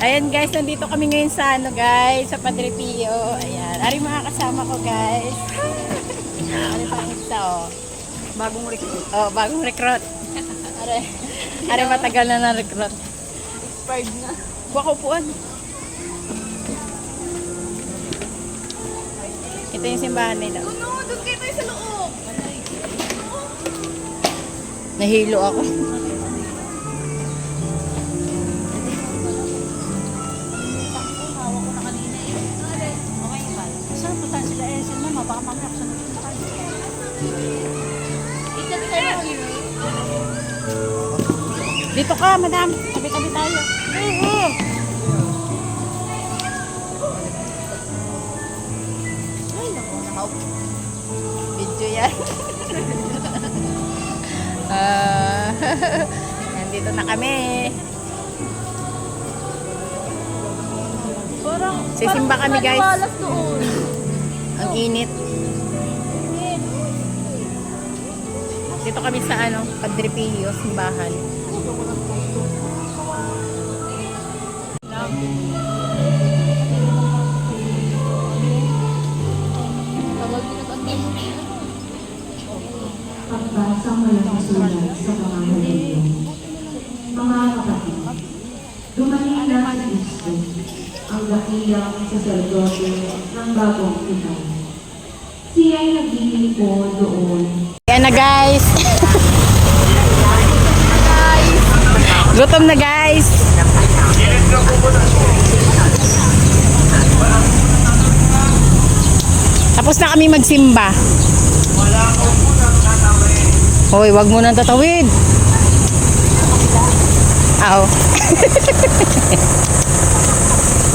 Ayan guys, nandito kami ngayon sa ano guys, sa Padre Pio. Ayan, ari mga kasama ko guys. Ano pa ang isa oh? Bagong recruit. Oh, bagong recruit. Ari matagal na na-recruit. Expired na. Kuha ko upuan. Ito yung simbahan nila. Oh no, doon kayo tayo sa loob. Nahilo ako. Hawak ko na kanina eh. Okay ba? Saan po tayo sila eh? Sila mama, baka mamaya ako sa nagpunta kayo. Ikat kayo. Dito ka, madam. Tabi-tabi tayo. Ay, naku, nakaupo. Video yan. Nandito na kami. Parang, Sisimba kami, guys. Malas doon. Ang init. Dito kami sa ano, Padre Pio, simbahan. Pagbasang walang sulat sa mga reliyon. Mga kapatid, dumating na si Kristo, ang dakilang saserdote ng bagong tipan. Siya ay naglilingkod doon. Ayan na guys. Gutom na guys. Tapos na kami magsimba. Hoy, wag mo nang tatawid. Aw.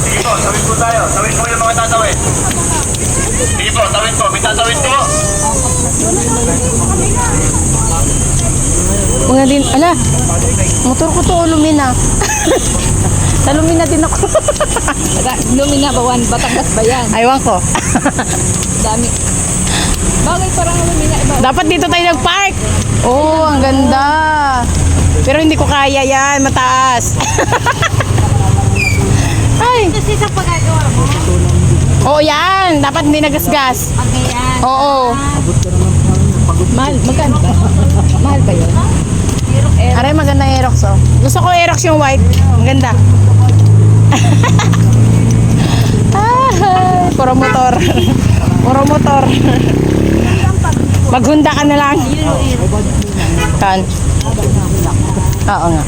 Sige po, tawid po tayo. Tawid po yung mga tatawid. Sige po, tawid po. May tatawid po. Mga din, ala. Motor ko to, Lumina. Sa Lumina din ako. Lumina ba? Batangas ba yan? Aywan ko. Dami. Bagay parang lumina iba. Dapat dito tayo nag-park. Oh, ang ganda. Pero hindi ko kaya yan, mataas. Ay. Kasi sa pagagawa mo, Oo, yan. Dapat hindi nagasgas. pagayan. Oo. Mahal, magkano ba? Mahal ba yun? Aray, maganda yung Aerox, oh. Gusto ko Aerox yung white. Ang ganda. Ah, puro motor. Puro motor. Maghunda ka na lang. Kan? Oo nga.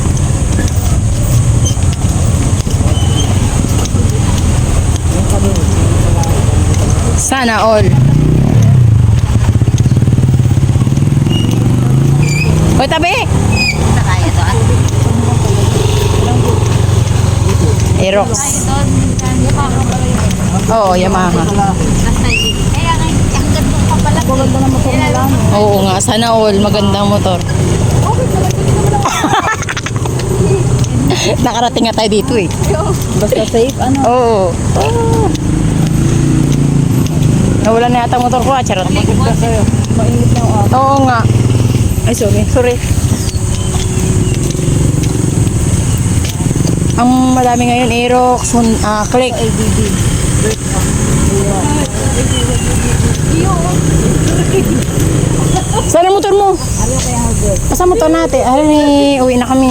Sana all. Hoy, tabi! Sa kaya to. Aerox. Oo, Yamaha. Kaya nga, ang ganda pa pala. Maganda na motor na lang. Oo nga, sana all. Magandang motor. Nakarating nga tayo dito eh. Basta safe, ano? Oo. Oh. Nawala na yata motor ko, charot. Mainit na ako. Oo nga. Ay, sorry. Sorry. Ang madami ngayon, Aerox, Click. ABB. Saan ang motor mo? Ano kaya hagod? Asa motor natin? Ay, uwi na kami.